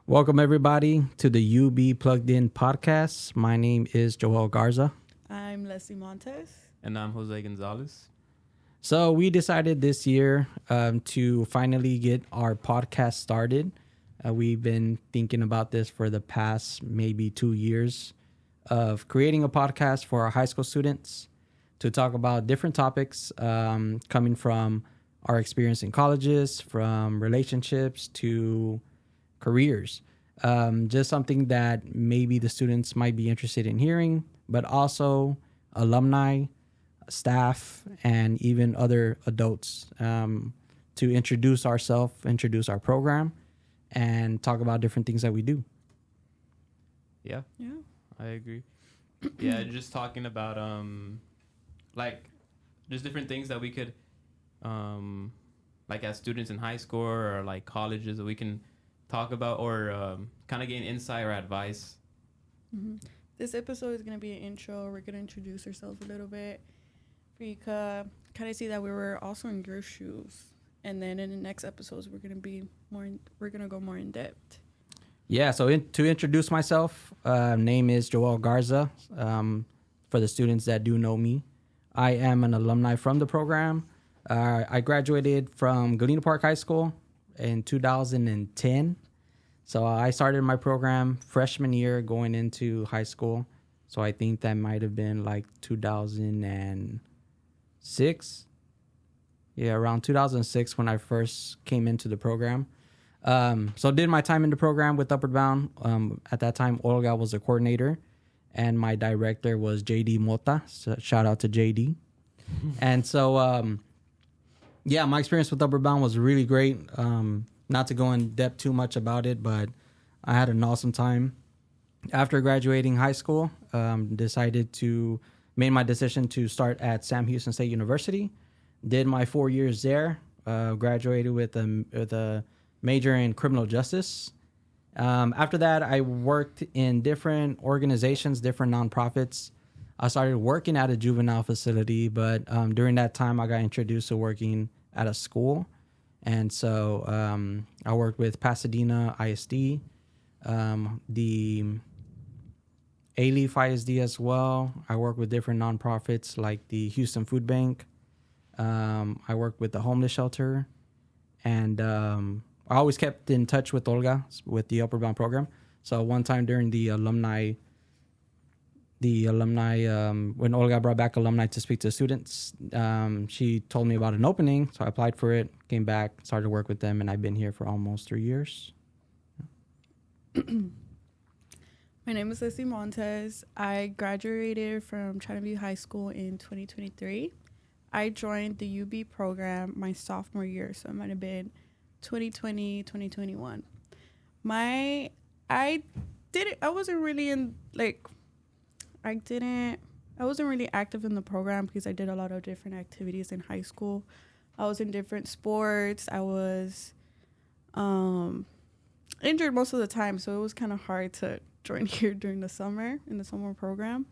Welcome, everybody, to the UB Plugged In podcast. My name is Joel Garza. I'm Leslie Montes. And I'm Jose Gonzalez. So we decided this year to finally get our podcast started. We've been thinking about this for the past maybe 2 years of creating a podcast for our high school students to talk about different topics coming from our experience in colleges, from relationships to careers. Just something that maybe the students might be interested in hearing, but also alumni, staff, and even other adults to introduce ourselves, introduce our program, and talk about different things that we do. Yeah, Yeah. I agree. Yeah, just talking about just different things that we could like as students in high school or like colleges that we can talk about or kind of gain insight or advice. Mm-hmm. This episode is going to be an intro. We're going to introduce ourselves a little bit. We could kind of see that we were also in your shoes. And then in the next episodes, we're going to go more in depth. Yeah, so to introduce myself, name is Joel Garza. For the students that do know me, I am an alumni from the program. I graduated from Galena Park High School in 2010. So I started my program freshman year going into high school. So I think that might have been like 2006. Yeah, around 2006 when I first came into the program. So did my time in the program with Upward Bound. At that time, Olga was the coordinator, and my director was JD Mota. So shout out to JD. And so, yeah, my experience with Upward Bound was really great. Not to go in depth too much about it, but I had an awesome time. After graduating high school, made my decision to start at Sam Houston State University. Did my 4 years there. Graduated with a major in criminal justice. After that, I worked in different organizations, different nonprofits. I started working at a juvenile facility, but during that time, I got introduced to working at a school. And so I worked with Pasadena ISD, the A-Leaf ISD as well. I worked with different nonprofits like the Houston Food Bank. I worked with the homeless shelter. And I always kept in touch with Olga with the Upward Bound program. So one time during the alumni, when Olga brought back alumni to speak to students, she told me about an opening. So I applied for it, came back, started to work with them, and I've been here for almost 3 years. My name is Leslie Montes. I graduated from China View High School in 2023. I joined the UB program my sophomore year, so it might have been 2020, 2021. I wasn't really active in the program because I did a lot of different activities in high school. I was in different sports. I was injured most of the time, so it was kind of hard to join here during the summer, in the summer program.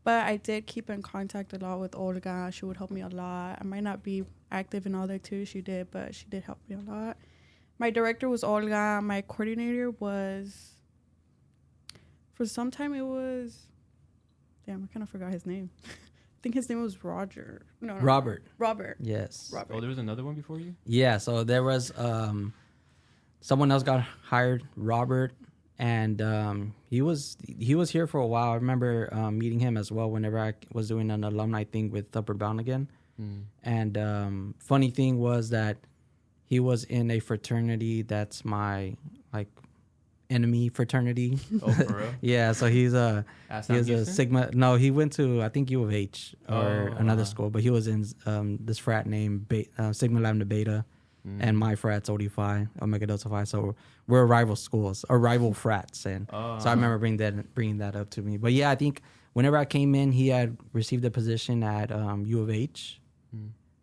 But I did keep in contact a lot with Olga. She would help me a lot. I might not be active in all the activities she did, but she did help me a lot. My director was Olga. My coordinator was, for some time it was, damn, I kind of forgot his name. I think his name was Roger. No, Robert. Robert. Yes. Robert. Oh, there was another one before you? Yeah, so there was someone else got hired, Robert, and he was here for a while. I remember meeting him as well whenever I was doing an alumni thing with Upward Bound again. And funny thing was that he was in a fraternity that's my enemy fraternity. Oh, for real? Yeah, so he's a Sigma. No, he went to I think U of H or another school, but he was in this frat named Sigma Lambda Beta, and my frat's OD Phi, Omega Delta Phi. So we're rival schools or rival frats, and so I remember bringing that up to me. But yeah, I think whenever I came in, he had received a position at U of H,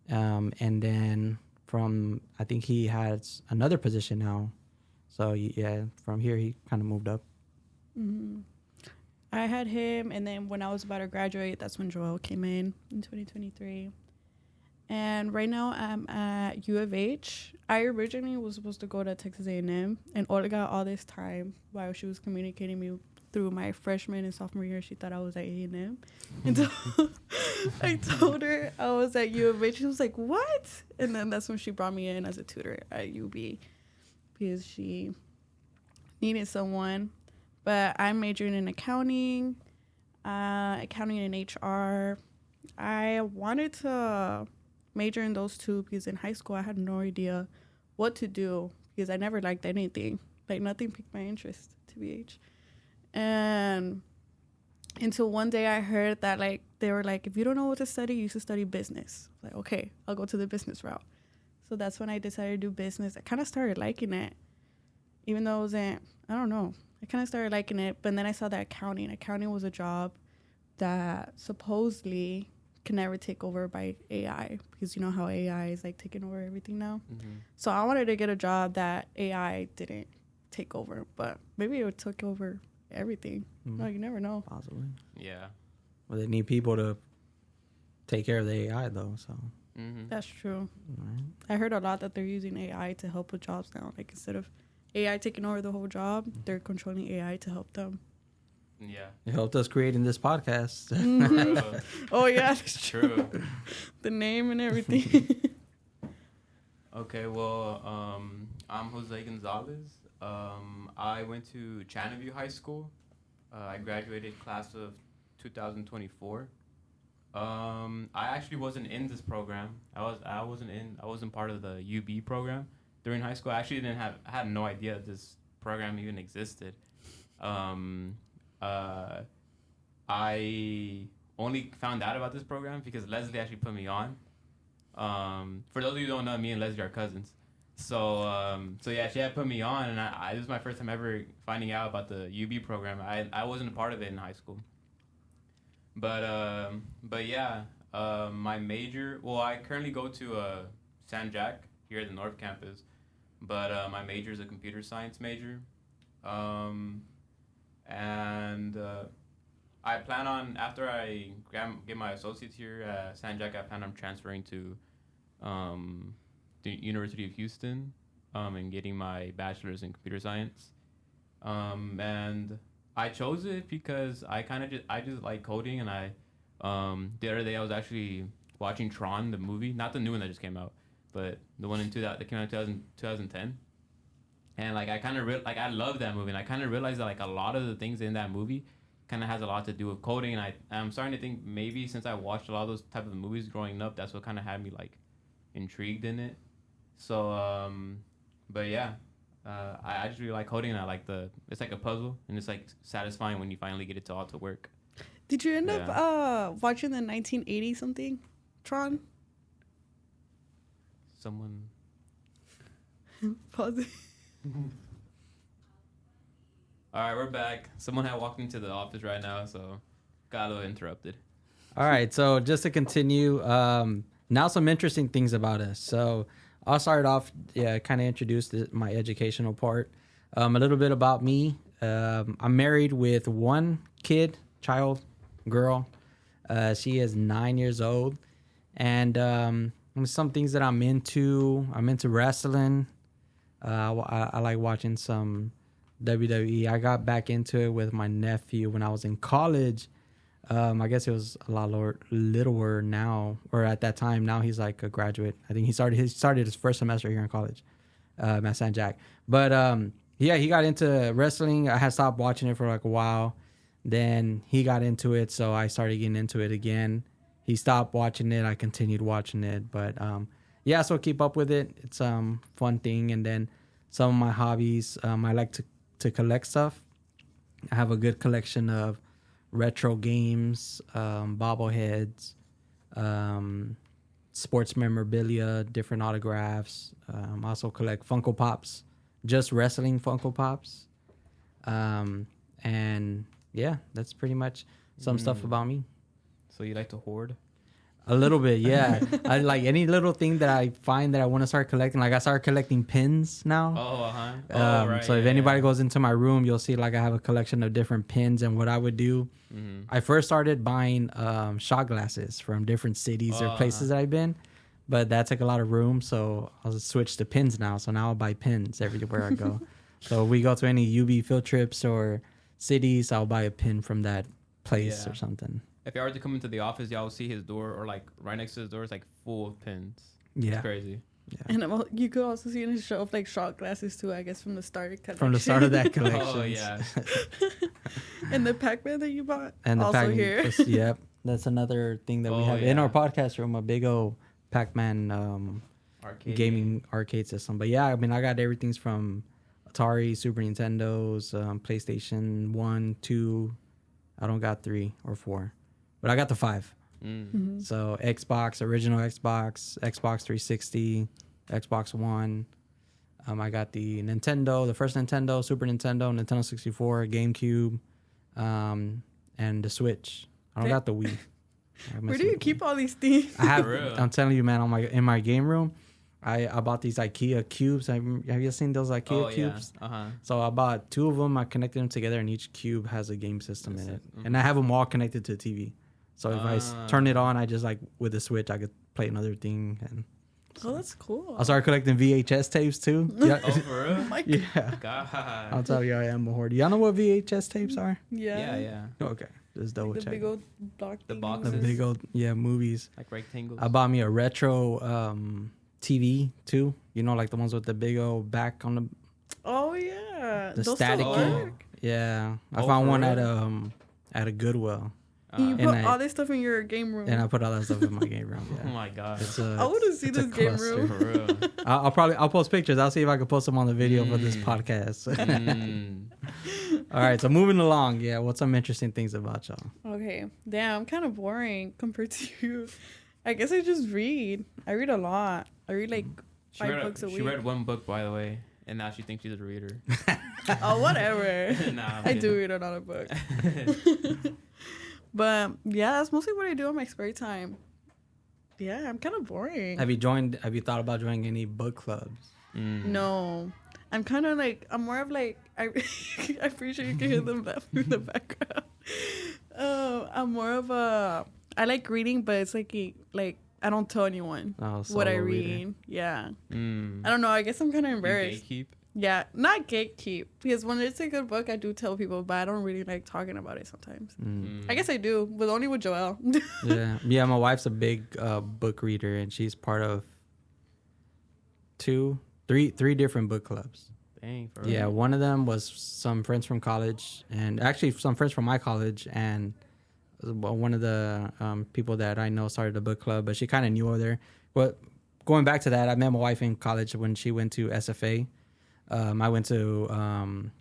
and then I think he has another position now. So yeah, from here he kind of moved up. Mm-hmm. I had him, and then when I was about to graduate, that's when Joel came in 2023. And right now I'm at U of H. I originally was supposed to go to Texas A&M, and Olga all this time while she was communicating me through my freshman and sophomore year, she thought I was at A&M. And so I told her I was at U of H. She was like, what? And then that's when she brought me in as a tutor at UB because she needed someone. But I'm majoring in accounting and HR. I wanted to major in those two because in high school I had no idea what to do because I never liked anything. Like nothing piqued my interest, TBH. And until one day I heard that like they were like, if you don't know what to study, you should study business. Like, okay, I'll go to the business route. So that's when I decided to do business. I kind of started liking it, even though it wasn't, I don't know. I kind of started liking it, but then I saw that accounting was a job that supposedly can never take over by AI because you know how AI is like taking over everything now. Mm-hmm. So I wanted to get a job that AI didn't take over, but maybe it would take over everything. No, you never know. Possibly. Yeah. Well, they need people to take care of the AI though, so. That's true. Right. I heard a lot that they're using AI to help with jobs now. Like instead of AI taking over the whole job, they're controlling AI to help them. Yeah. It helped us creating this podcast. Oh yeah, that's true. The name and everything. Okay, well, I'm Jose Gonzalez. I went to Channaview High School. I graduated class of 2024. I actually wasn't in this program. I wasn't part of the UB program during high school. I actually I had no idea this program even existed. I only found out about this program because Leslie actually put me on. For those of you who don't know, me and Leslie are cousins. So yeah, she had put me on, and I this was my first time ever finding out about the UB program. I wasn't a part of it in high school. But yeah, my major. Well, I currently go to San Jac here at the North Campus, but my major is a computer science major, and I plan on after I get my associates here at San Jac, I plan on transferring to the University of Houston and getting my bachelor's in computer science, and I chose it because I just like coding, and the other day I was actually watching Tron, the movie, not the new one that just came out, but the one that came out in 2010, and like I love that movie, and I kind of realized that like a lot of the things in that movie kind of has a lot to do with coding, and I'm starting to think maybe since I watched a lot of those type of movies growing up, that's what kind of had me like intrigued in it. So but yeah. I just really like coding, and I like it's like a puzzle, and it's like satisfying when you finally get it all to work. Did you end up watching the 1980 something Tron? Someone Pause it. All right, we're back. Someone had walked into the office right now, so got a little interrupted. All right, so just to continue, now some interesting things about us. So I'll start off, kind of introduce my educational part. A little bit about me. I'm married with one girl. She is 9 years old. And some things that I'm into wrestling. I like watching some WWE. I got back into it with my nephew when I was in college. I guess it was a lot littler now, or at that time. Now he's like a graduate. I think he started his first semester here in college at San Jac. But he got into wrestling. I had stopped watching it for like a while. Then he got into it, so I started getting into it again. He stopped watching it. I continued watching it. But so keep up with it. It's a fun thing. And then some of my hobbies, I like to collect stuff. I have a good collection of retro games, bobbleheads, sports memorabilia, different autographs. Also collect Funko Pops, just wrestling Funko Pops. And yeah, that's pretty much some stuff about me. So you like to hoard? A little bit, yeah. I like any little thing that I find that I want to start collecting. Like I started collecting pins now. Right. So if anybody goes into my room, you'll see like I have a collection of different pins. And what I would do, I first started buying shot glasses from different cities or places that I've been. but that took a lot of room. So I'll switch to pins now. So now I'll buy pins everywhere I go. So if we go to any UB field trips or cities, I'll buy a pin from that place or something. If you were to come into the office, y'all will see his door, or like right next to his door is like full of pins. Yeah. It's crazy. Yeah. And you could also see in his shelf like shot glasses too, I guess, from the start collection. From the start of that collection. Oh, yeah. And the Pac-Man that you bought, And the also Pac-Man, here. yep. That's another thing that we have in our podcast room, a big old Pac-Man Arcade gaming arcade system. But yeah, I mean, I got everything from Atari, Super Nintendos, PlayStation 1, 2. I don't got 3 or 4, but I got the 5. Mm-hmm. So Xbox, original Xbox, Xbox 360, Xbox One. I got the Nintendo, the first Nintendo, Super Nintendo, Nintendo 64, GameCube, and the Switch. I don't got the Wii. Where do you keep all these things? I have. I'm telling you, man. In my game room, I bought these IKEA cubes. Have you seen those IKEA cubes? Yeah. So I bought 2 of them. I connected them together, and each cube has a game system in it. And I have them all connected to the TV. So if I turn it on, I just like with the Switch, I could play another thing. And oh, that's cool. I started collecting VHS tapes too. Yeah. Oh, for real? Yeah. God. I'll tell you, I am a hoarder. Y'all know what VHS tapes are? Yeah. Okay, just double The check. big old block. The things. boxes. The big old movies. Like rectangles. I bought me a retro TV too. You know, like the ones with the big old back on the Oh yeah. the Those static. still work? Yeah, I Oh, found for one real? at a Goodwill, You And put I- all this stuff in your game room. and I put all that stuff in my game room. Oh Yeah, my God. it's I want to see it's a this game cluster. room. For real. I'll post pictures. I'll see if I can post them on the video for this Mm. podcast. Mm. All right, so moving along. Yeah, what's some interesting things about y'all? Okay. Damn, I'm kind of boring compared to you. I guess I just read. I read a lot. I read like She 5 books a week. She read one book, by the way, and now she thinks she's a reader. Oh, whatever. Nah, I'm I do kidding. read a lot of books. But yeah, that's mostly what I do on my spare time. Yeah, I'm kind of boring. Have you thought about joining any book clubs? Mm. No. I'm kind of like, I'm more of like, I'm pretty sure you can hear them laugh in the background. I'm more of a, I like reading, but it's like I don't tell anyone Oh, what I solo read. reader. Yeah. Mm. I don't know. I guess I'm kind of You embarrassed. gatekeep? Yeah. Not gatekeep. Because when it's a good book, I do tell people, but I don't really like talking about it sometimes. Mm. I guess I do, but only with Joelle. Yeah. My wife's a big book reader, and she's part of three different book clubs. Dang, for Yeah, real. one of them was some friends from college, and actually some friends from my college, and one of the people that I know started a book club, but she kind of knew her there. But going back to that, I met my wife in college when she went to SFA. I went to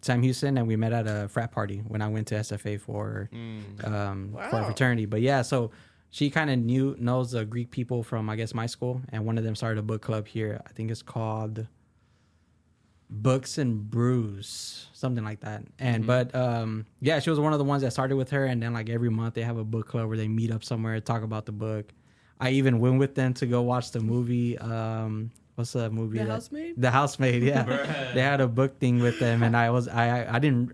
Sam Houston, and we met at a frat party when I went to SFA for a Wow. fraternity. But yeah, so she kind of knows the Greek people from, I guess, my school, and one of them started a book club here. I think it's called Books and Brews, something like that. And but yeah, she was one of the ones that started with her, and then like every month they have a book club where they meet up somewhere, talk about the book. I even went with them to go watch the movie. What's the movie? The Housemaid? The Housemaid, yeah. Bruh. They had a book thing with them, and I didn't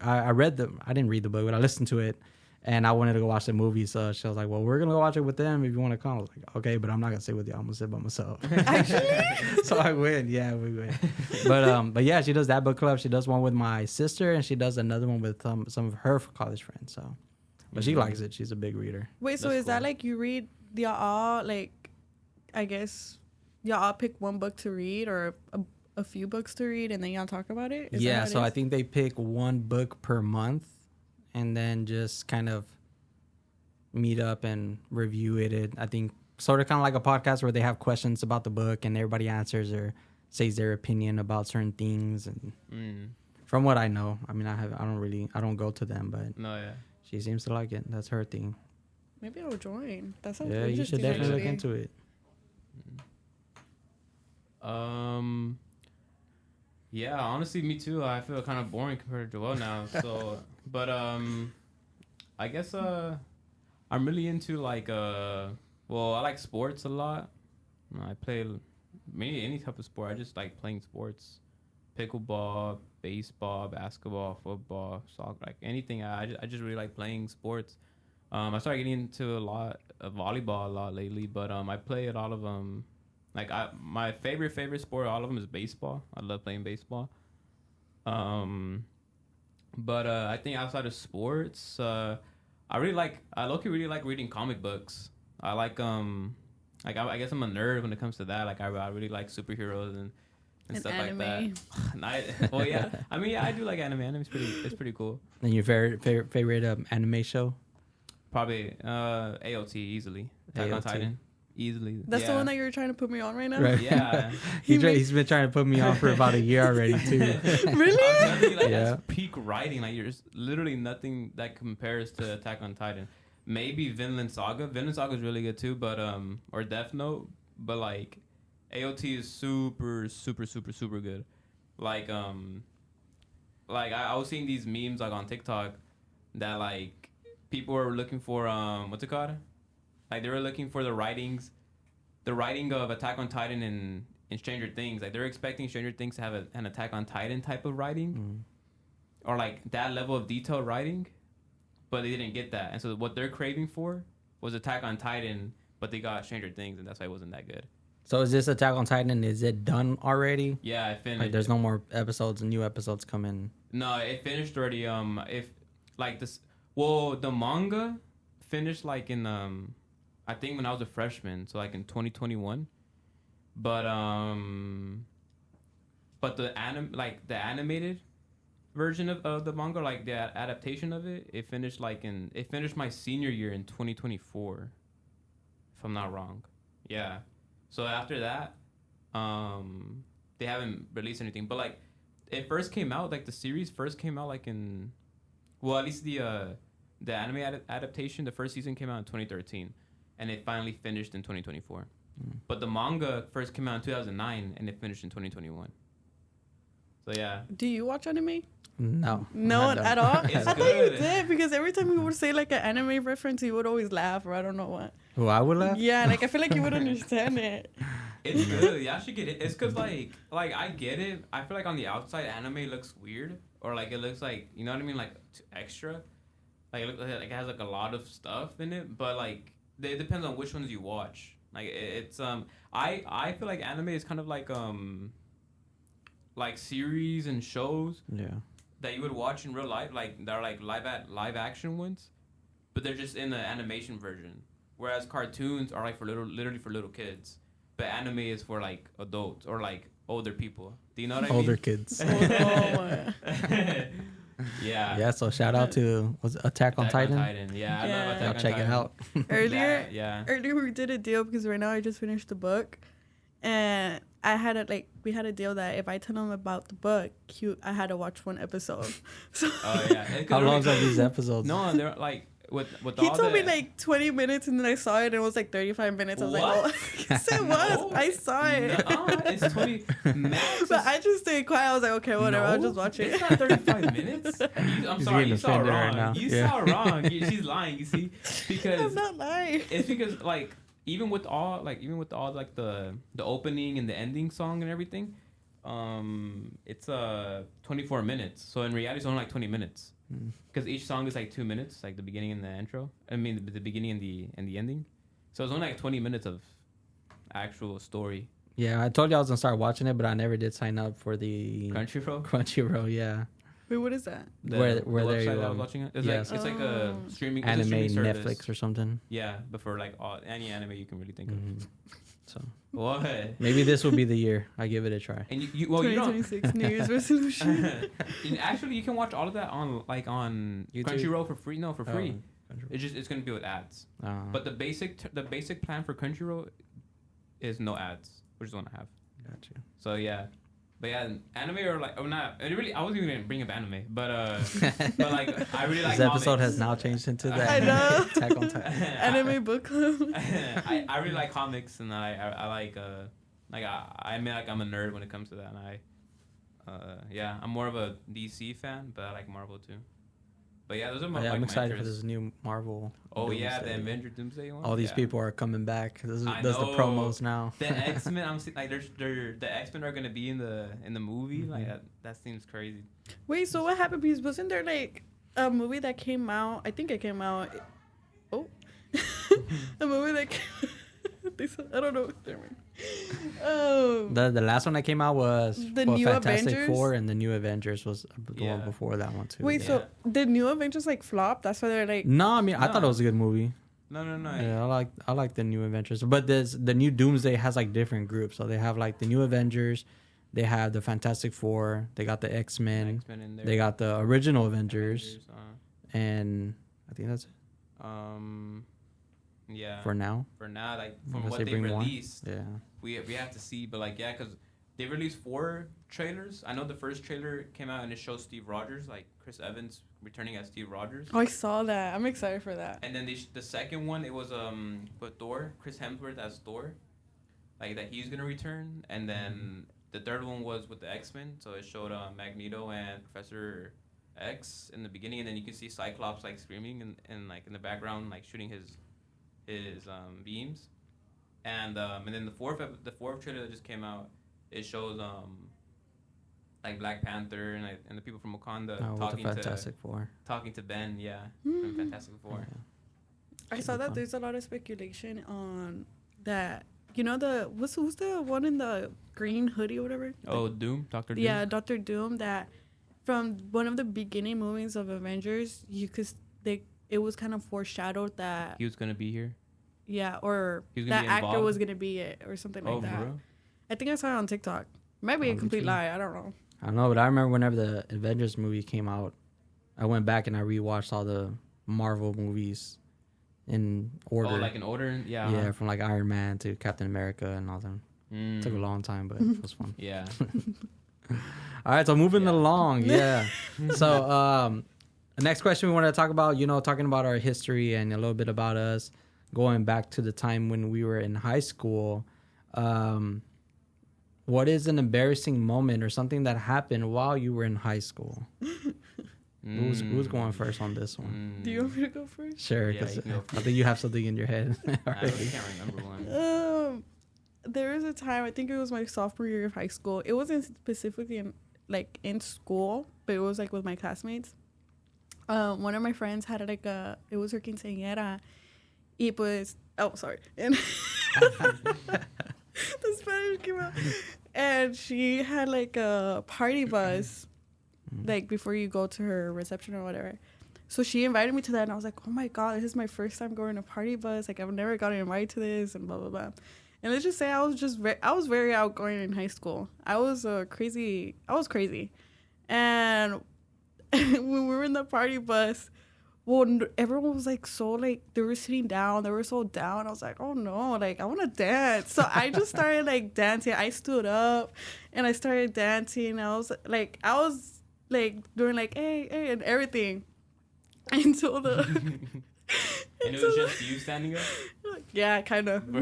read the book, but I listened to it, and I wanted to go watch the movie. So she was like, "Well, we're gonna go watch it with them if you want to come." I was like, "Okay, but I'm not gonna sit with you. I'm gonna sit by myself." Actually? So I went. Yeah, we went. But yeah, she does that book club. She does one with my sister, and she does another one with some of her college friends. So, but she likes it. She's a big reader. Wait, so That's is that cool. like you read, y'all all, like, I guess, y'all all pick one book to read or a few books to read and then y'all talk about it? Is that Yeah, how it so I is? think they pick one book per month, and then just kind of meet up and review it. I think sort of kind of like a podcast where they have questions about the book and everybody answers or says their opinion about certain things. And from what I know, I mean, I don't go to them, but No, yeah. she seems to like it. That's her thing. Maybe I'll join. That sounds Yeah, you should interesting. definitely look actually. into it. Yeah, honestly, me too. I feel kind of boring compared to Joel now. So, but I guess I'm really into like well, I like sports a lot. I play any type of sport. I just like playing sports, pickleball, baseball, basketball, football, soccer, like anything. I just really like playing sports. I started getting into a lot of volleyball lately, but I play a lot of Like my favorite sport, all of them is baseball. I love playing baseball. But I think outside of sports, I low-key really like reading comic books. I like I guess I'm a nerd when it comes to that. Like I really like superheroes and stuff anime. like that. Well, yeah. I mean, yeah, I do like anime. It's pretty cool. And your favorite anime show? Probably AOT easily. Attack on AOT. Titan easily. That's the one that you're trying to put me on right now. Right. Yeah. He's been trying to put me on for about a year already too. Really? I'm telling you, like, Yeah. that's peak writing. Like, there's literally nothing that compares to Attack on Titan. Maybe Vinland Saga. Vinland Saga is really good too, but or Death Note. But like, AOT is super good. Like I was seeing these memes like on TikTok that like people were looking for what's it called? Like they were looking for the writing of Attack on Titan in Stranger Things. Like they're expecting Stranger Things to have an Attack on Titan type of writing, or like that level of detailed writing, but they didn't get that. And so what they're craving for was Attack on Titan, but they got Stranger Things, and that's why it wasn't that good. So is this Attack on Titan? Is it done already? Yeah, it finished. Like there's no more episodes and new episodes coming. No, it finished already. If like this, well, the manga finished like in I think when I was a freshman, so like in 2021. But the animated version of the manga, like the adaptation of it, it finished my senior year in 2024, if I'm not wrong. Yeah. So after that, they haven't released anything. But like, it first came out, like the series first came out like in, well, at least the anime adaptation, the first season came out in 2013, and it finally finished in 2024. But the manga first came out in 2009, and it finished in 2021. So yeah. Do you watch anime? No. No, I don't. at all? It's I thought you good. did, because every time you would say like an anime reference, you would always laugh, or I don't know what. Who I would laugh? Yeah, like I feel like you would understand it. It's good. You actually get it. It's because like I get it. I feel like on the outside, anime looks weird, or like it looks like, you know what I mean, like extra. Like it looks like it has like a lot of stuff in it, but like it depends on which ones you watch. Like it's I feel like anime is kind of like series and shows that you would watch in real life, like they're like live action ones, but they're just in the animation version. Whereas cartoons are like literally for little kids, but anime is for like adults or like older people. Do you know what I mean? Older kids. Yeah. Yeah. So shout out to Attack on Titan. Yeah, I Yeah. love Attack I'll on check Titan. it out. Earlier, Yeah. earlier we did a deal, because right now I just finished the book, and we had a deal that if I tell him about the book, I had to watch one episode. So Oh yeah. How long are these episodes? No, they're like with he all told the, me like 20 minutes, and then I saw it, and it was like 35 minutes. I was What? like, oh. Yes, it was. No. I saw it. It's 20 max. But I just stayed quiet. I was like, okay, whatever. I'll No, just watch it. It's not 35 minutes. I'm He's sorry, getting you saw offended wrong. right now. You Yeah. saw wrong. She's lying. You see, because I'm not lying. it's because like even with all like the opening and the ending song and everything, it's 24 minutes. So in reality, it's only like 20 minutes. Because each song is like 2 minutes, like the beginning and the intro. I mean, the beginning and the ending. So it's only like 20 minutes of actual story. Yeah, I told you I was gonna start watching it, but I never did sign up for the Crunchyroll. Crunchyroll. Yeah, Wait, what is that? Where the there website you, that I was watching it. It's yeah. like it's like a Oh. streaming it's a anime, streaming service. Netflix or something. Yeah, but for like any anime you can really think Mhm. So of. What? maybe this will be the year I give it a try. And you well you don't. 2026 New Year's resolution. And actually, you can watch all of that on YouTube? Crunchyroll for free. No, for free. Crunchyroll. It's gonna be with ads. Uh, But the basic plan for Crunchyroll is no ads, which is one I have. got you. So yeah, but yeah, anime or like not. It really, I wasn't even gonna bring up anime, but like I really like. This episode comics. has now changed into that. I know. Attack on Titan. Anime book club. I really like comics, and I like I admit like I'm a nerd when it comes to that, and yeah, I'm more of a DC fan, but I like Marvel too. But yeah, those are my. Yeah, like, I'm my excited for interests. this new Marvel. Oh yeah, the Doomsday. Avenger Doomsday one. All these Yeah. people are coming back. Those I the know. promos now. The X-Men, I'm like, the X-Men are gonna be in the movie. Mhm. Like that seems crazy. Wait, so what happened? Because wasn't there like a movie that came out? I think it came out. Oh, a movie that. I don't know. Never mind. The last one that came out was The New Fantastic Avengers? Four, and the New Avengers was the Yeah. one before that one too. Wait, Yeah. so the New Avengers like flop? That's why they're like. No, I mean I thought it No. was a good movie. No. Yeah, I like the New Avengers, but the New Doomsday has like different groups. So they have like the New Avengers, they have the Fantastic Four, they got the X-Men, X-Men in there. they got the original Avengers, Avengers, and I think that's it yeah. for now. For now, like from Unless what they they bring more. released, Yeah. we have to see. But like, yeah, because they released 4 trailers. I know the first trailer came out and it shows Steve Rogers, like Chris Evans returning as Steve Rogers. Oh, I saw that. I'm excited for that. And then the second one, it was with Thor, Chris Hemsworth as Thor, like that he's gonna return. And then the third one was with the X-Men, so it showed Magneto and Professor X in the beginning, and then you can see Cyclops like screaming and like in the background, like shooting his beams. And then the fourth trailer that just came out, it shows like Black Panther and the people from Wakanda With the Fantastic Four. talking to Ben, from Fantastic Four. Yeah. I saw that there's a lot of speculation on that. You know who's the one in the green hoodie or whatever? Oh, Doom, Doctor Doom. Yeah, Doctor Doom. That from one of the beginning movies of Avengers, it was kind of foreshadowed that He was gonna be here. or He was gonna that be actor involved? was gonna be it or something like Oh, that. for real? I think I saw it on TikTok. Might be a complete lie. I don't know. I don't know, but I remember whenever the Avengers movie came out, I went back and I rewatched all the Marvel movies in order. Oh, like in order? Yeah. Yeah, from like Iron Man to Captain America and all them. Mm. Took a long time, but it was fun. Yeah. All right, so moving along, yeah. So, the next question we want to talk about, talking about our history and a little bit about us, going back to the time when we were in high school. What is an embarrassing moment or something that happened while you were in high school? Who's going first on this one? Do you want me to go first? Sure, Yeah, because you can go I think you have something in your head I already. can't remember one. There was a time, I think it was my sophomore year of high school. It wasn't specifically in school, but it was like with my classmates. One of my friends had it was her quinceañera. Y pues, sorry. And the Spanish came out. And she had like a party bus, like before you go to her reception or whatever. So she invited me to that, and I was like, oh my God, this is my first time going to party bus. Like, I've never gotten invited to this, and blah, blah, blah. And let's just say I was very outgoing in high school. I was crazy. And when we were in the party bus, well, everyone was like so like they were sitting down, they were so down. I was like, oh no, like I want to dance. So I just started like dancing. I stood up and I started dancing. I was like doing like hey and everything until the. And it was just you standing up? Yeah, kind of. Bruh.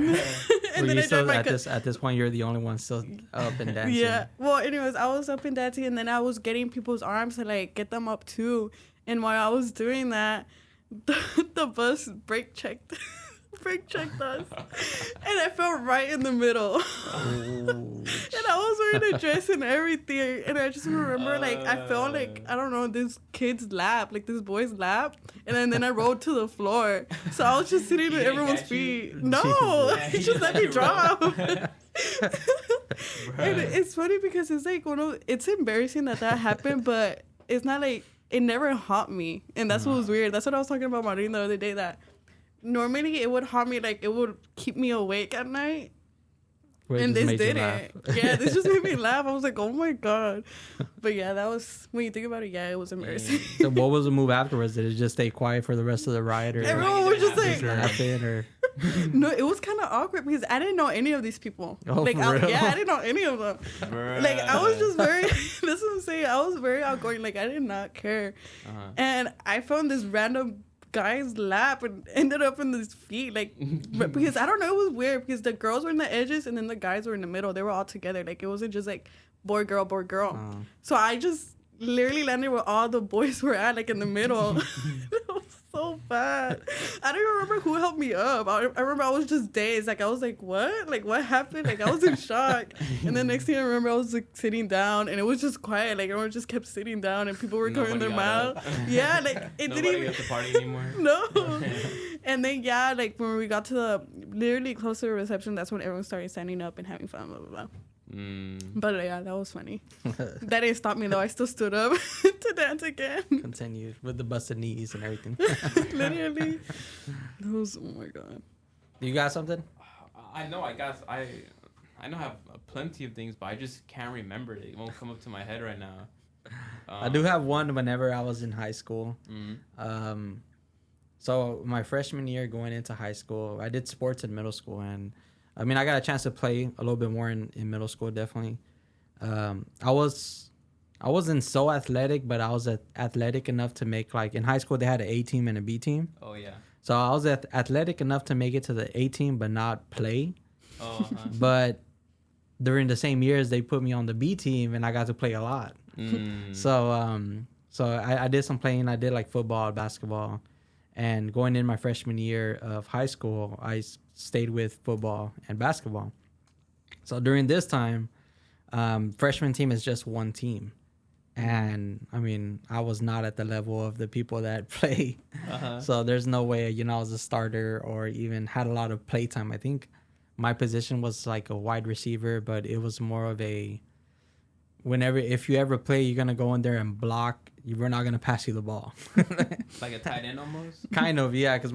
And Well, then you I still, joined my at this point, you're the only one still up and dancing. Yeah. Well, anyways, I was up and dancing, and then I was getting people's arms to like get them up too. And while I was doing that, the bus brake checked us, and I fell right in the middle. And I was wearing a dress and everything, and I just remember like I felt like I don't know this kid's lap, like this boy's lap, and then I rolled to the floor. So I was just sitting at everyone's catch you? feet. No, Yeah, he he just let let me you drop. roll. And it's funny because it's like it's embarrassing that happened, but it's not like it never haunt me, and that's what was weird. That's what I was talking about Maureen the other day, that normally it would haunt me, like it would keep me awake at night. Wait, And just this made you didn't. laugh. Yeah, this just made me laugh. I was like, oh my God. But yeah, that was, when you think about it, yeah, it was embarrassing. So what was the move afterwards? Did it just stay quiet for the rest of the ride, or Everyone was just like, laughing, or no, it was kind of awkward because I didn't know any of these people. Oh, like, for real? yeah, I didn't know any of them. Like, I was just very, this is what I'm saying, I was very outgoing. Like, I did not care. And I found this random guy's lap and ended up in his feet, like, because I don't know, it was weird because the girls were in the edges and then the guys were in the middle. They were all together. Like, it wasn't just like boy, girl, boy, girl. So I just literally landed where all the boys were at, like in the middle. It was so bad. I don't even remember who helped me up. I remember I was just dazed. Like, I was like, what? Like, what happened? Like, I was in shock. And then next thing I remember, I was like sitting down and it was just quiet. Like, everyone just kept sitting down and people were covering their mouth. Yeah, like, it Nobody didn't even. got to party anymore. No. And then, yeah, like, when we got to the literally close to the reception, that's when everyone started standing up and having fun, blah, blah, blah. But yeah, that was funny. That didn't stop me though. I still stood up to dance again. Continued with the busted knees and everything. Literally. That was, oh my God. You got something? I know. I guess I know I have plenty of things, but I just can't remember it. It won't come up to my head right now. I do have one whenever I was in high school. So my freshman year going into high school, I did sports in middle school, and I mean, I got a chance to play a little bit more in middle school, definitely. I wasn't so athletic, but I was athletic enough to make, like, in high school, they had an A team and a B team. Oh, yeah. So I was athletic enough to make it to the A team, but not play. Oh, But during the same years, they put me on the B team, and I got to play a lot. So I did some playing. I did, like, football, basketball. And going in my freshman year of high school, I stayed with football and basketball. So during this time, freshman team is just one team. And, I mean, I was not at the level of the people that play. So there's no way, I was a starter or even had a lot of play time. I think my position was like a wide receiver, but it was more of a if you ever play, you're going to go in there and block. We're not going to pass you the ball. Like a tight end almost? Kind of, yeah. Because,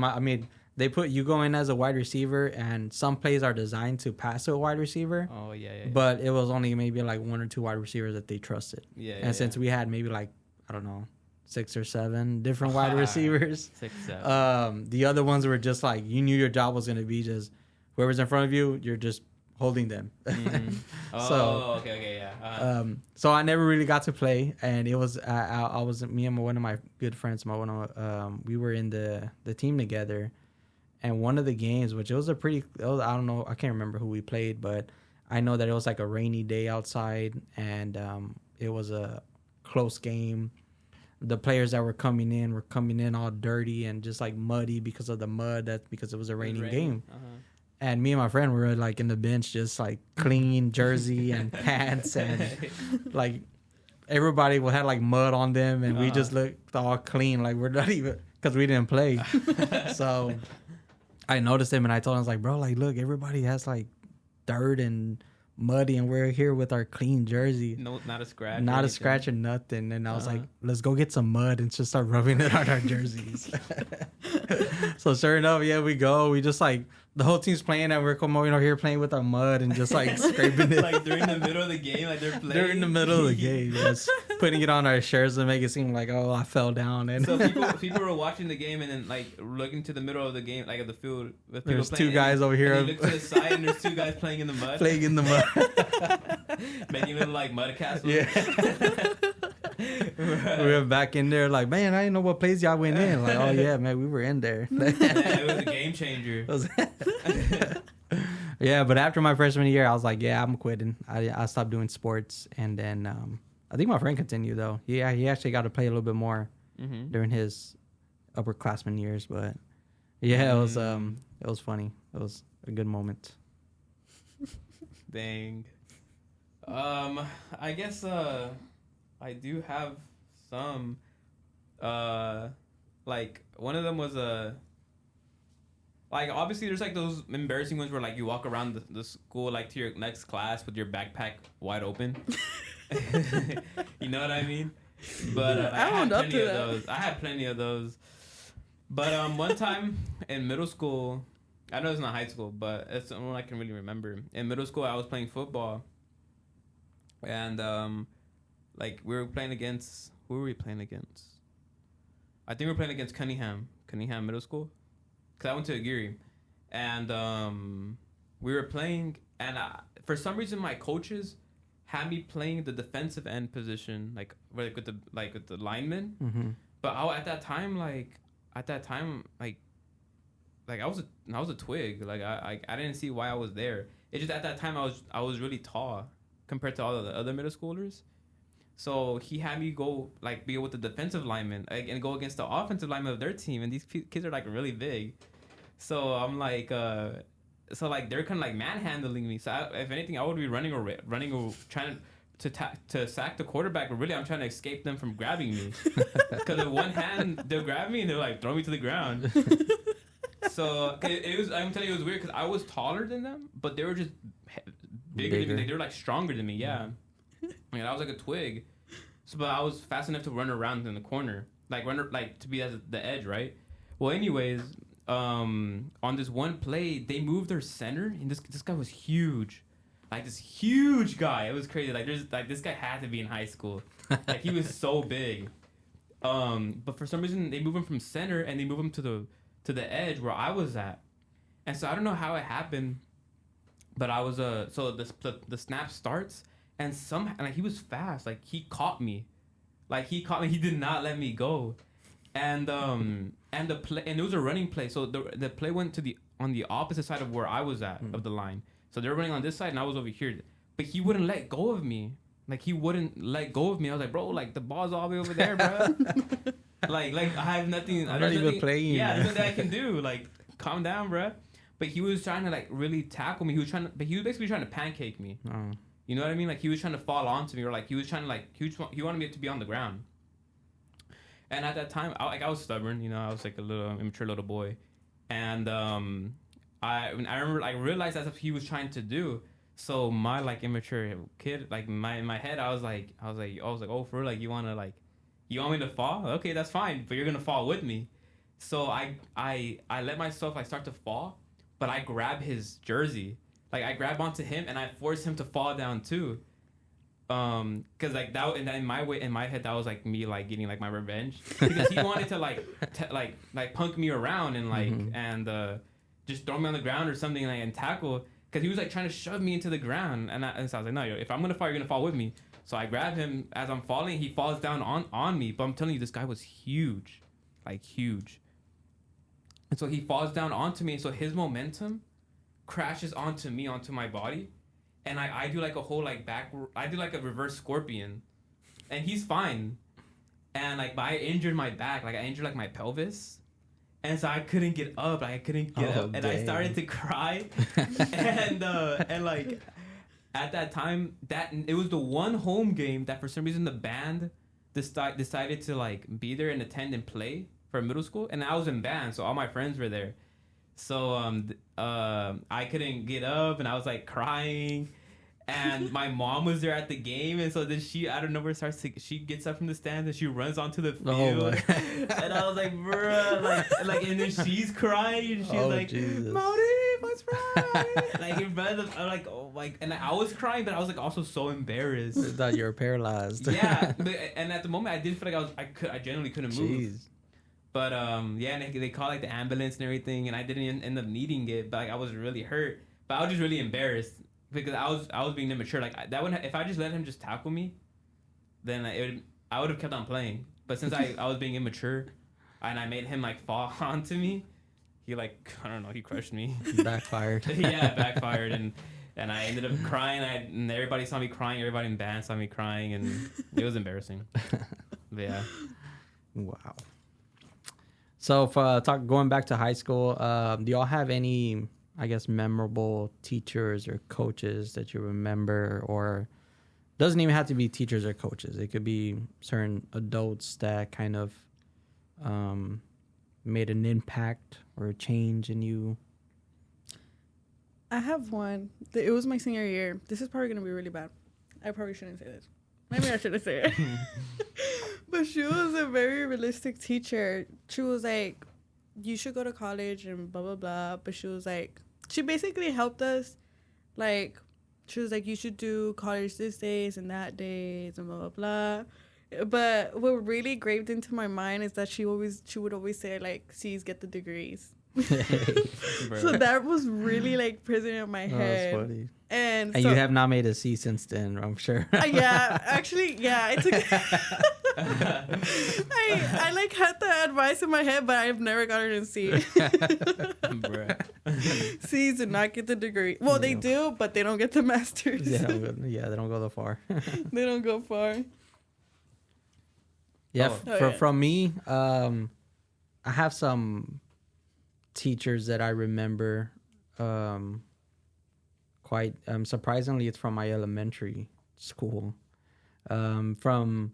they put you go in as a wide receiver, and some plays are designed to pass to a wide receiver. Oh, yeah. But it was only maybe like one or two wide receivers that they trusted. Yeah. Since we had maybe like, I don't know, 6 or 7 different wide receivers. 6, 7. The other ones were just like, you knew your job was going to be just whoever's in front of you, you're just holding them. Okay, yeah. So I never really got to play, and it was I was me and one of my good friends, we were in the team together, and one of the games, which I don't know, I can't remember who we played, but I know that it was like a rainy day outside, and it was a close game. The players that were coming in all dirty and just like muddy because of the mud, because it was a raining game. And me and my friend were like in the bench, just like clean jersey and pants, and like everybody had like mud on them, and we just looked all clean, like we're not even, because we didn't play. So I noticed him, and I told him, I was like, bro, like, look, everybody has like dirt and muddy, and we're here with our clean jersey. No, not a scratch. Not a scratch or nothing. And I was like, let's go get some mud and just start rubbing it on our jerseys. So sure enough, yeah, we go. We just like, the whole team's playing, and we're coming over here playing with our mud and just like scraping it. Like during the middle of the game, like they're playing. During the middle of the game, just putting it on our shirts to make it seem like, oh, I fell down. And so people were watching the game and then like looking to the middle of the game, like of the field. With people there's playing, 2 guys over here. And you look to the side and there's 2 guys playing in the mud. Playing in the mud. Making little like mud castles. Yeah. We were back in there like, man, I didn't know what plays y'all went in. Like, oh yeah, man, we were in there. Yeah, it was a game changer. Yeah, but after my freshman year, I was like, yeah, I'm quitting. I stopped doing sports, and then I think my friend continued though. Yeah, he actually got to play a little bit more during his upperclassman years, but yeah, it was funny. It was a good moment. Dang. I guess I do have some. Like one of them was like obviously there's like those embarrassing ones where like you walk around the school like to your next class with your backpack wide open. You know what I mean? But I had plenty of those. I had plenty of those. But one time in middle school, I know it's not high school, but it's the only one I can really remember. In middle school, I was playing football, and like we were playing against, who were we playing against? I think we were playing against Cunningham Middle School, because I went to Aguirre, and we were playing, and for some reason my coaches had me playing the defensive end position, like with the linemen. Mm-hmm. But at that time, I was a twig. Like I didn't see why I was there. It's just at that time I was really tall compared to all of the other middle schoolers. So he had me go like be with the defensive lineman and go against the offensive lineman of their team, and these kids are like really big. So I'm like, so like they're kind of like manhandling me. So if anything, I would be running or trying to sack the quarterback. But really, I'm trying to escape them from grabbing me. Because with one hand they'll grab me and they'll like throw me to the ground. So it was. I'm telling you, it was weird because I was taller than them, but they were just bigger than me. Like, they were like stronger than me. Yeah. I mean, I was like a twig. So, but I was fast enough to run around in the corner, like to be at the edge, right? Well, anyways, on this one play, they moved their center, and this guy was huge, like this huge guy. It was crazy. Like this guy had to be in high school. Like he was so big. But for some reason they moved him from center and they moved him to the edge where I was at, and so I don't know how it happened, but I was so the snap starts. And like he was fast. Like he caught me. He did not let me go. And the play, and it was a running play. So the play went on the opposite side of where I was at of the line. So they were running on this side and I was over here. But he wouldn't let go of me. Like he wouldn't let go of me. I was like, bro, like the ball's all the way over there, bro. like I have nothing. I'm not even playing. Yeah, there's nothing I can do. Like calm down, bro. But he was trying to like really tackle me. He was basically trying to pancake me. Oh. You know what I mean? Like he was trying to fall onto me, or like he was trying to he wanted me to be on the ground. And at that time, I was stubborn. You know, I was like a little immature little boy, and I remember I realized that's what he was trying to do. So my like immature kid, like in my head, I was like, oh, for real? Like you want me to fall? Okay, that's fine, but you're gonna fall with me. So I let myself like start to fall, but I grab his jersey. Like I grab onto him and I force him to fall down too, cause like that in my head that was like me like getting like my revenge because he wanted to like punk me around and like and just throw me on the ground or something like and tackle, cause he was like trying to shove me into the ground and so I was like, no, if I'm gonna fall, you're gonna fall with me. So I grab him as I'm falling. He falls down on me, but I'm telling you, this guy was huge, like huge. And so he falls down onto me. So his momentum crashes onto my body, and I do like a whole like I do like a reverse scorpion, and he's fine, and like I injured my back, like I injured like my pelvis, and so I couldn't get up, and I started to cry, and like at that time that it was the one home game that for some reason the band decided to like be there and attend and play for middle school, and I was in band, so all my friends were there. So I couldn't get up and I was like crying, and my mom was there at the game, and so then she out of nowhere she gets up from the stands and she runs onto the field, and I was like, bruh, like and then she's crying and she's like, Mauri, what's wrong? Like in front of, I'm like, oh, like, and I was crying, but I was like also so embarrassed. I thought you were paralyzed. Yeah, and at the moment I did feel like I genuinely couldn't move. But yeah, and they called like the ambulance and everything, and I didn't end up needing it. But like, I was really hurt, but I was just really embarrassed because I was being immature. Like that would if I just let him just tackle me, then I would have kept on playing. But since I was being immature, and I made him like fall onto me, he like I don't know, he crushed me. Backfired. Yeah, backfired, and I ended up crying. And everybody saw me crying. Everybody in band saw me crying, and it was embarrassing. But yeah. Wow. So, going back to high school, do y'all have any, I guess, memorable teachers or coaches that you remember? Or doesn't even have to be teachers or coaches. It could be certain adults that kind of made an impact or a change in you. I have one. It was my senior year. This is probably going to be really bad. I probably shouldn't say this. Maybe I shouldn't say it. But she was a very realistic teacher. She was like, you should go to college and blah, blah, blah. But she was like, she basically helped us. Like, she was like, you should do college this days and that days and blah, blah, blah. But what really graved into my mind is that she would always say, like, C's get the degrees. So that was really, like, present in my head. That's funny. And you have not made a C since then, I'm sure. Yeah, actually, yeah. It took... I like had the advice in my head, but I've never gotten a C. C's do not get the degree. Well, they do, but they don't get the master's. Yeah, they don't go that far. They don't go far. Yeah, Oh. from me, I have some teachers that I remember quite surprisingly. It's from my elementary school. From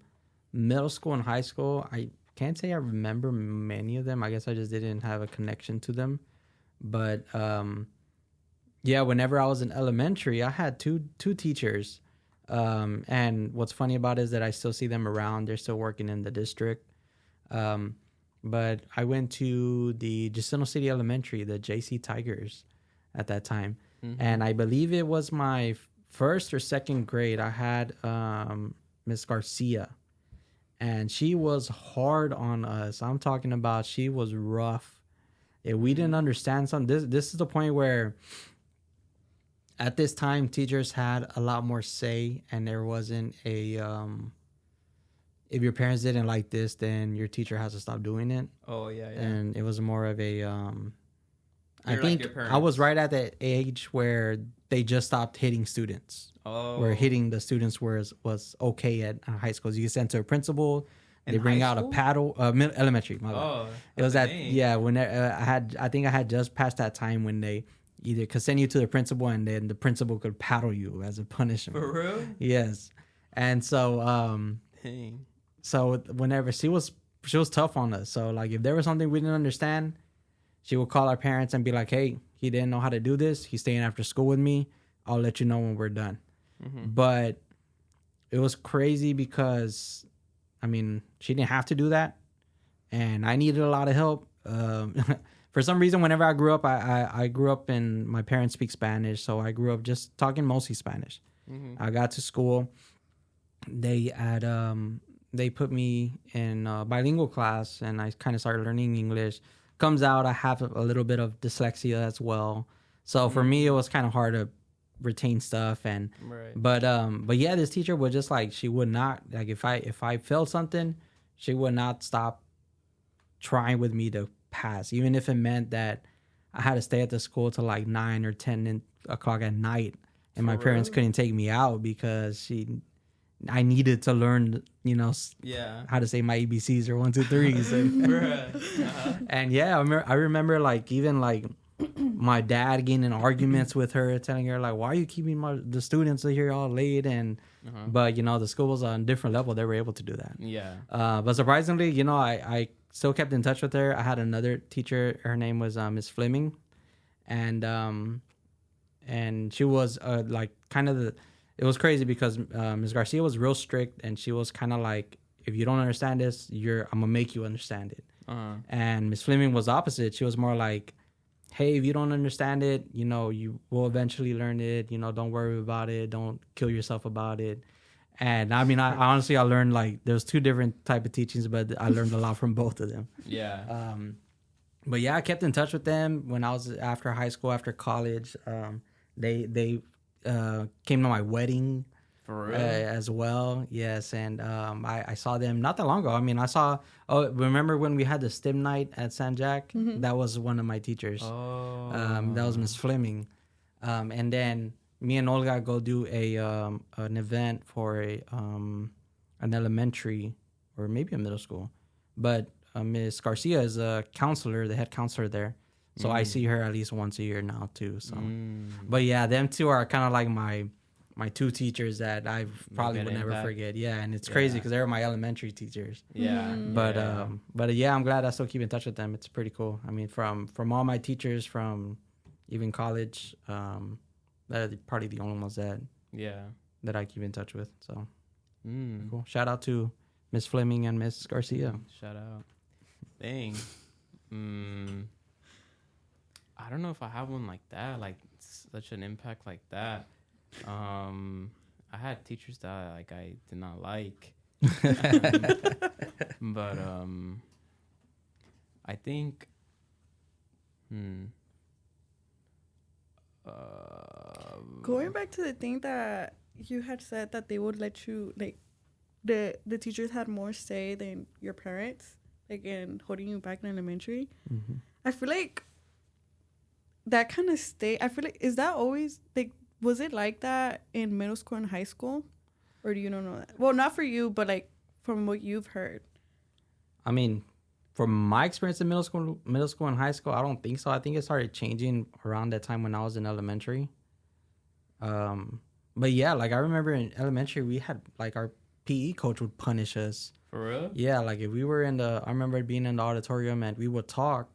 middle school and high school, I can't say I remember many of them. I guess I just didn't have a connection to them. But yeah, whenever I was in elementary, I had two teachers. And what's funny about it is that I still see them around. They're still working in the district. But I went to the Jacinto City Elementary, the JC Tigers at that time. Mm-hmm. And I believe it was my first or second grade. I had Miss Garcia. And she was hard on us. I'm talking about she was rough. If we didn't understand something, this is the point where at this time teachers had a lot more say, and there wasn't a if your parents didn't like this, then your teacher has to stop doing it. Oh yeah. And it was more of a I You're like think your parents. I was right at that age where they just stopped hitting students. Oh. Where hitting the students was okay at high schools. You get sent to a principal. They In bring high out school? a paddle. Elementary. My bad. Oh. It was that's at dang. yeah when I think I had just passed that time when they either could send you to the principal and then the principal could paddle you as a punishment. For real? Yes, and so Dang. so whenever she was tough on us. So like if there was something we didn't understand, she would call our parents and be like, "Hey, he didn't know how to do this. He's staying after school with me. I'll let you know when we're done." Mm-hmm. But it was crazy because, I mean, she didn't have to do that, and I needed a lot of help. For some reason, whenever I grew up, I grew up and my parents speak Spanish, so I grew up just talking mostly Spanish. Mm-hmm. I got to school, they put me in a bilingual class, and I kind of started learning English. Comes out, I have a little bit of dyslexia as well, so for me, it was kind of hard to retain stuff. And Right. but yeah, this teacher would just like, she would not like, if I failed something, she would not stop trying with me to pass, even if it meant that I had to stay at the school till like 9 or 10 o'clock at night, and my For parents real? couldn't take me out because I needed to learn, Yeah. how to say my ABCs or 1, 2, 3s. And, Bruh. Uh-huh. and yeah, I remember like even like my dad getting in arguments with her, telling her like, "Why are you keeping the students here all late?" And Uh-huh. but the school was on a different level; they were able to do that. Yeah. But surprisingly, I still kept in touch with her. I had another teacher; her name was Miss Fleming, and she was like kind of it was crazy because Miss Garcia was real strict, and she was kind of like, if you don't understand this, I'm gonna make you understand it. Uh-huh. And Miss Fleming was opposite. She was more like, hey, if you don't understand it, you will eventually learn it. Don't worry about it. Don't kill yourself about it. And I mean, I honestly, I learned like there's two different type of teachings, but I learned a lot from both of them. Yeah. But yeah, I kept in touch with them when I was after high school, after college. They came to my wedding. For real. As well, yes, and I saw them not that long ago. I mean, remember when we had the STEM night at San Jac? Mm-hmm. That was one of my teachers. Oh. That was Miss Fleming, and then me and Olga go do an event for an elementary or maybe a middle school, but Miss Garcia is a counselor, the head counselor there, so I see her at least once a year now too. So, but yeah, them two are kind of like my two teachers that I probably an would never impact. forget. Yeah, and it's crazy Yeah. because they were my elementary teachers. Yeah. Mhm. But yeah, I'm glad I still keep in touch with them. It's pretty cool. I mean, from all my teachers from even college, they're probably the only ones that I keep in touch with. So cool. Shout out to Miss Fleming and Miss Garcia. Shout out. Dang. I don't know if I have one like that, like such an impact like that. I had teachers that I did not like. But I think Going back to the thing that you had said that they would let you, like, the teachers had more say than your parents, like, in holding you back in elementary. Mm-hmm. I feel like that kind of I feel like, is that always, like, was it like that in middle school and high school? Or do you don't know that? Well, not for you, but, like, from what you've heard. I mean, from my experience in middle school and high school, I don't think so. I think it started changing around that time when I was in elementary. But yeah, like I remember in elementary, we had like our PE coach would punish us. For real? Yeah, like if we were I remember being in the auditorium and we would talk,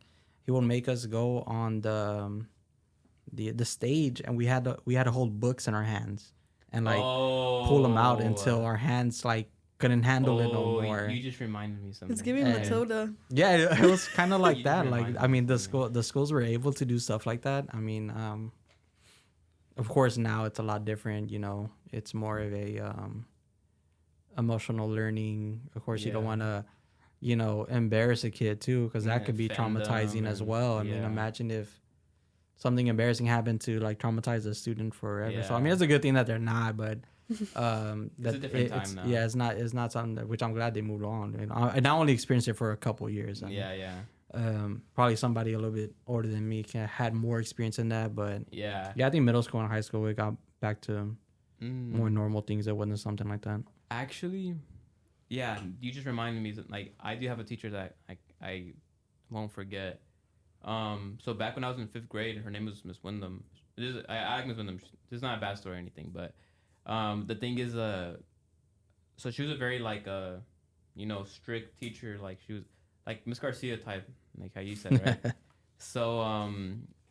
he would make us go on the stage, and we had to hold books in our hands and like pull them out until our hands like couldn't handle it no more. You just reminded me something. It's giving Matilda. Yeah, it was kind of like that. Like I mean, the schools were able to do stuff like that. I mean, of course now it's a lot different. You know, it's more of a emotional learning. Of course, you don't want to, you know, embarrass a kid too, because that could be traumatizing as well. I mean, imagine if something embarrassing happened to like traumatize a student forever. Yeah. So I mean, it's a good thing that they're not, but it's a different time now. Yeah, it's not something that, which I'm glad they moved on. You know, I only experienced it for a couple of years. Probably somebody a little bit older than me had more experience in that, but yeah, I think middle school and high school we got back to more normal things. It wasn't something like that. Actually, yeah, you just reminded me that like I do have a teacher that I won't forget. So back when I was in 5th grade, and her name was Miss Wyndham. I like Miss Wyndham. This is not a bad story or anything, but the thing is, so she was a very like you know, strict teacher. Like she was like Miss Garcia type, like how you said, right? So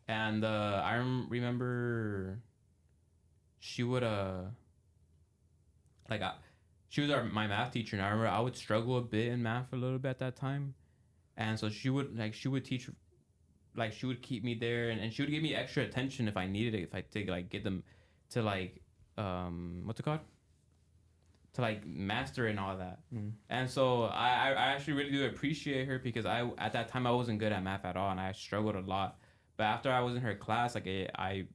and I remember she would she was my math teacher, and I remember I would struggle a bit in math a little bit at that time, and so she would teach. Like she would keep me there, and she would give me extra attention if I needed it, if I to like get them to like what's it called, to like master it and all that. And so I actually really do appreciate her, because at that time I wasn't good at math at all, and I struggled a lot. But after I was in her class, like I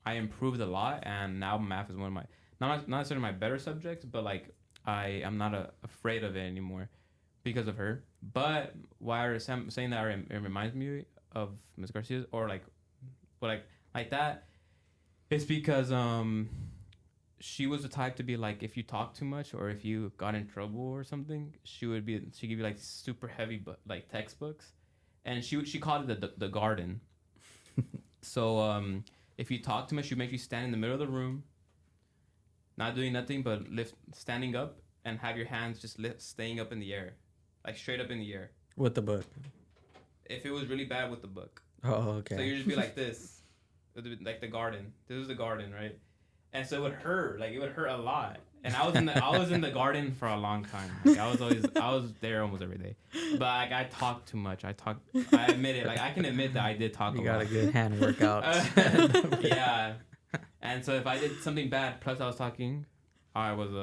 improved a lot, and now math is one of my not necessarily my better subjects, but like I'm not afraid of it anymore because of her. But why are saying that it reminds me of Miss Garcia, or like, but like that, it's because she was the type to be like, if you talk too much or if you got in trouble or something, she'd give you like super heavy like textbooks, and she called it the garden. So if you talk too much, she'd make you stand in the middle of the room, not doing nothing but standing up, and have your hands just staying up in the air, like straight up in the air with the book. If it was really bad with the book. Oh, okay. So you just be like this, like the garden. This is the garden, right? And so it would hurt. Like it would hurt a lot. And I was in the garden for a long time. Like I was there almost every day. But like I talked too much. I admit it. Like I can admit that I did talk a lot. You got a good hand workout. Yeah. And so if I did something bad, plus I was talking, I would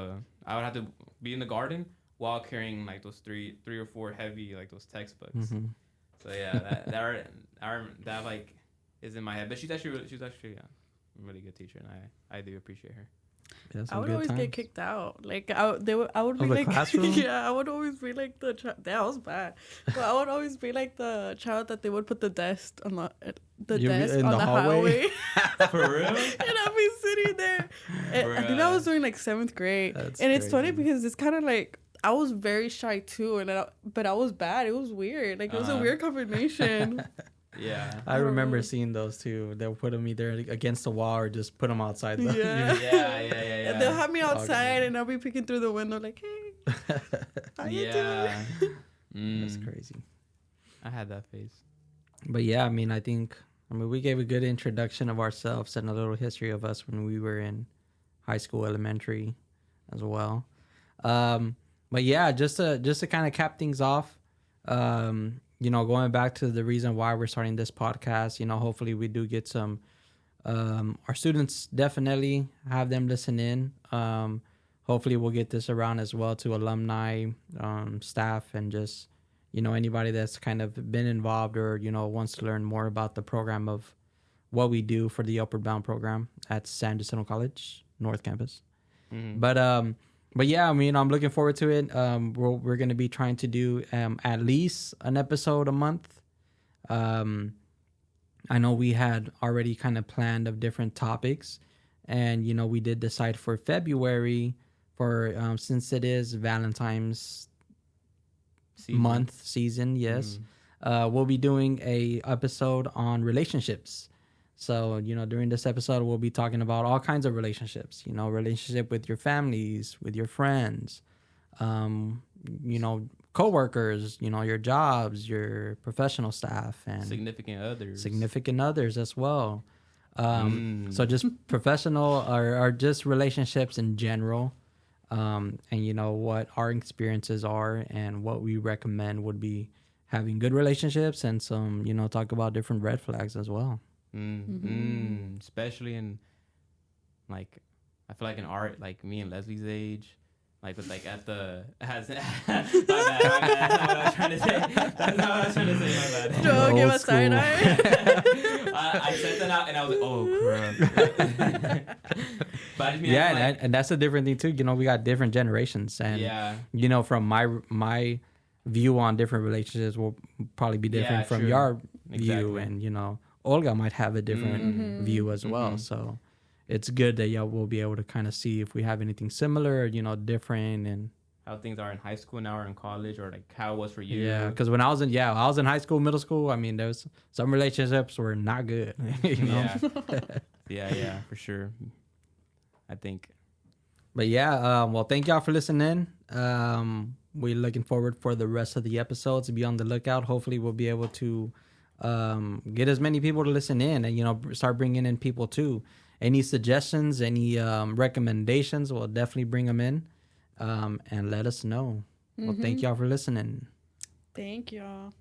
have to be in the garden while carrying like those three or four heavy like those textbooks. Mm-hmm. So yeah, that like is in my head. But she's actually a really good teacher, and I do appreciate her. Yeah, I would always get kicked out. Like I would be like, yeah, I would always be like the that was bad. But I would always be like the child that they would put the desk on the hallway. For real? And I'd be sitting there. And I think I was doing like 7th grade. That's and crazy. It's funny because it's kind of like I was very shy too, but I was bad. It was weird. Like it was a weird combination. Yeah, I remember seeing those too. They'll put them either against the wall or just put them outside. Yeah. And they'll have me outside, and I'll be peeking through the window like, "Hey, how you doing?" That's crazy. I had that phase. But yeah, I mean, we gave a good introduction of ourselves and a little history of us when we were in high school, elementary, as well. But yeah, just to kind of cap things off. You know, going back to the reason why we're starting this podcast, you know, hopefully we do get some, our students, definitely have them listen in. Hopefully we'll get this around as well to alumni, staff, and just, you know, anybody that's kind of been involved or, you know, wants to learn more about the program of what we do for the Upward Bound program at San Jacinto College, North Campus. Mm-hmm. But yeah, I mean, I'm looking forward to it. We're going to be trying to do at least an episode a month. I know we had already kind of planned of different topics. And, you know, we did decide for February since it is Valentine's season. Yes. We'll be doing a episode on relationships. So, during this episode, we'll be talking about all kinds of relationships, relationship with your families, with your friends, coworkers, your jobs, your professional staff, and significant others as well. So just professional or just relationships in general. And what our experiences are and what we recommend would be having good relationships and some, talk about different red flags as well. Especially in I feel like in art, like me and Leslie's age, with at the my bad. That's not what I was trying to say. My bad. Joe, give us side eye. I sent that out and I was like, oh crap. But I just mean, and that's a different thing too. We got different generations, and from my view on different relationships will probably be different from your view, and Olga might have a different view as well. So it's good that y'all will be able to kind of see if we have anything similar, or, different, and how things are in high school now or in college, or how it was for you. Yeah, because when I was in high school, middle school, I mean, there was some relationships were not good. Yeah, for sure. I think. But well, thank y'all for listening. We're looking forward for the rest of the episodes. Be on the lookout. Hopefully, we'll be able to get as many people to listen in, and start bringing in people too. Any suggestions, any recommendations, we'll definitely bring them in, and let us know. Well, thank y'all for listening. Thank y'all.